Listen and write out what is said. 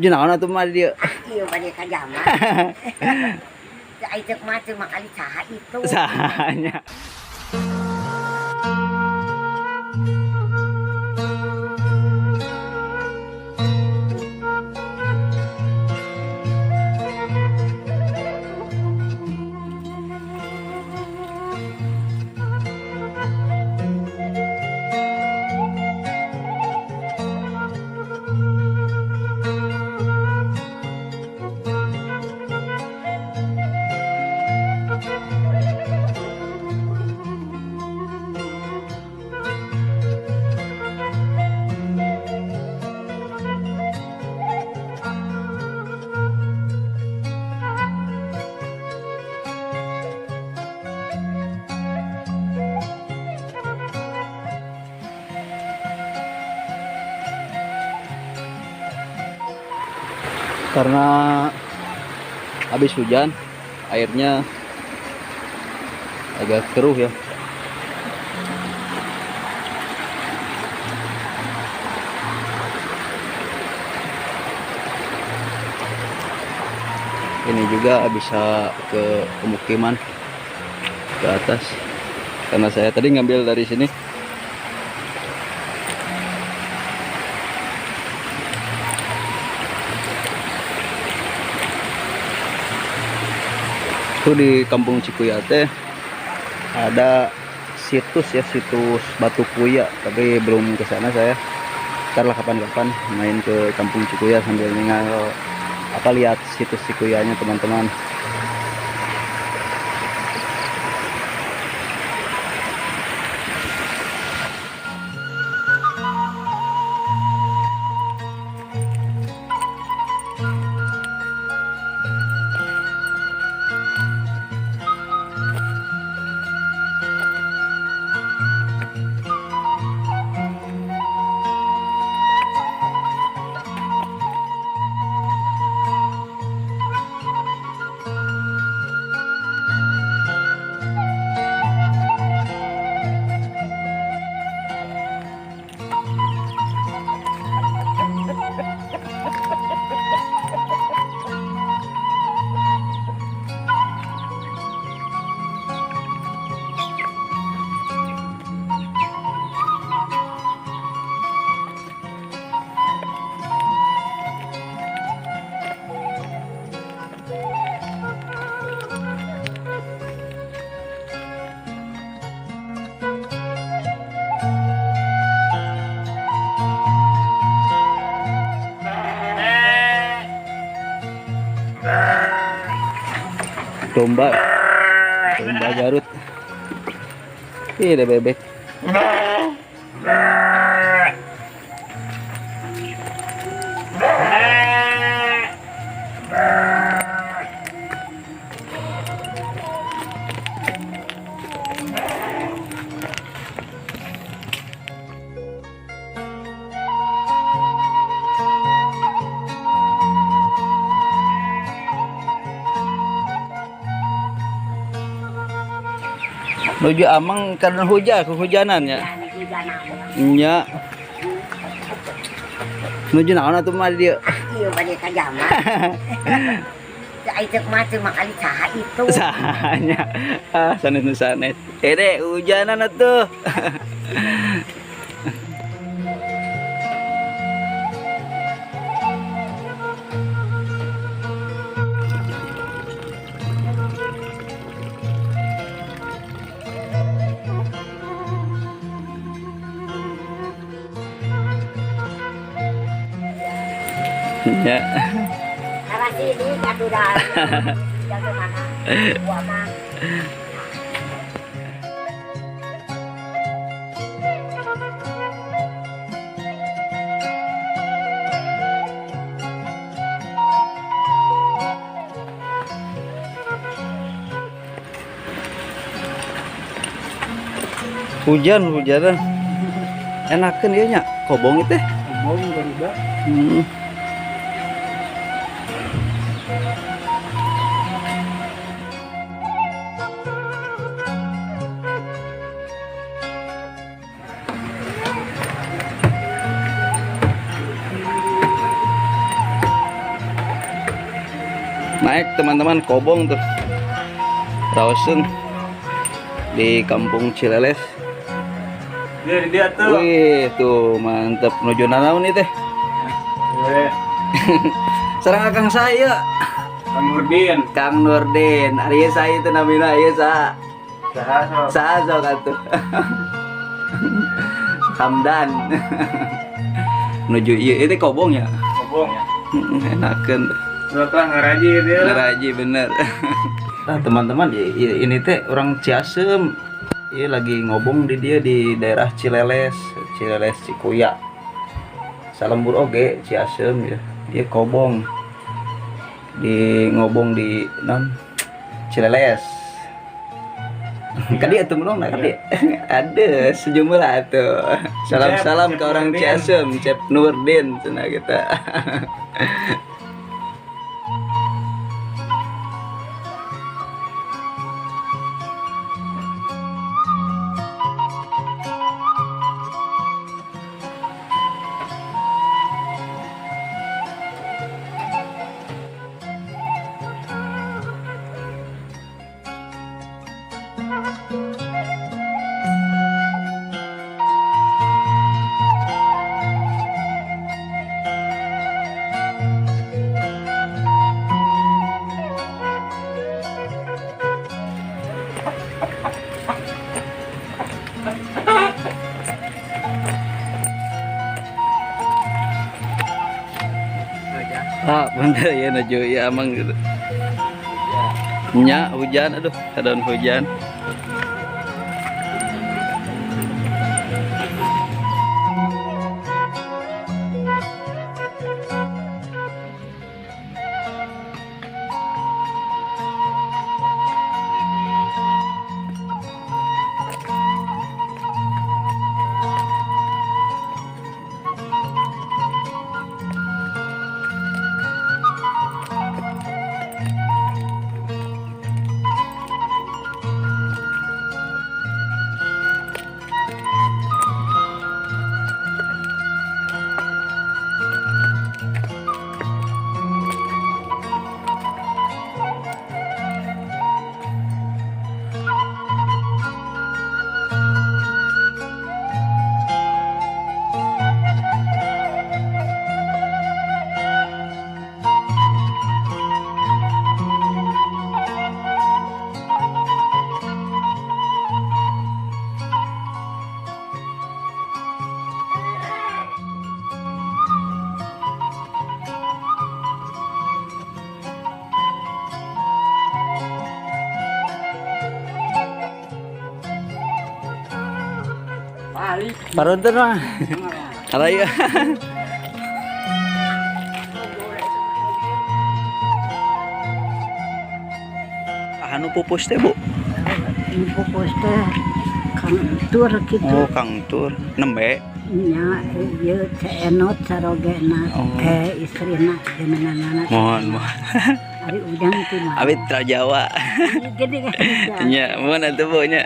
Junaon atuh mah dia. Iya bade ka jaman. Ai ceuk mah teu makali saha itu. Sahanya. Karena habis hujan airnya agak keruh ya. Ini juga bisa ke pemukiman ke atas karena saya tadi ngambil dari sini. Itu di Kampung Cikuyate ada situs ya, situs Batu Kuya, tapi belum ke sana saya. Ntar lah kapan-kapan main ke Kampung Cikuya sambil ninggal lihat situs Cikuyanya teman-teman. Domba Garut. Ih, ada bebek. Nuju amang karena kehujanan ya. Nya. Nuju naon atuh mah dia. Iya bade ka jaman. Ai ceuk mah teu makali saha itu. Sahanya. Sanes. Dek, hujanan atuh. Ya. Karena sini atuh dah. Jaga mana? Gua mah. Hujanan. Enakeun ieu nya, kobong teh. Kobong garuda. Naik teman-teman kobong tuh. Rawson di Kampung Cileles. Dia tuh. Wih, tuh mantep menuju nanaon nih teh. Sareng akang saya. Kang Nurdin. Kang Nurdin, ari saya itu namina ieu sa. Saha sok atuh. Hamdan. Menuju ieu itu kobong ya. Kobong ya. Enakeun. Udah ngaraji dia. Ngaraji bener. Nah, teman-teman, ini teh orang Ciasem. Iya lagi ngobong di dia di daerah Cileles Cikuya. Salembur oge Ciasem ya. Iya kobong. Di ngobong di Cileles. Kadi atuh melong kadi. Ada sejumlah tuh. Salam-salam ke orang Ciasem, Cep Nurdin cenah kita. Ah, bener ya Naju ya emang gitu. Nya hujan, aduh, keadaan hujan. Paruntun mah. Alay. Anu pupus teh, Bu? Pupus teh Kang Tur gitu. Oh, Kang Tur. Nembe. Nya ieu cenot sarogena istrina jeuneunan. Mohon. Ari ujang teh mah. Abit Jawa. Gede kan. Nya, mohon atuh Bu nya.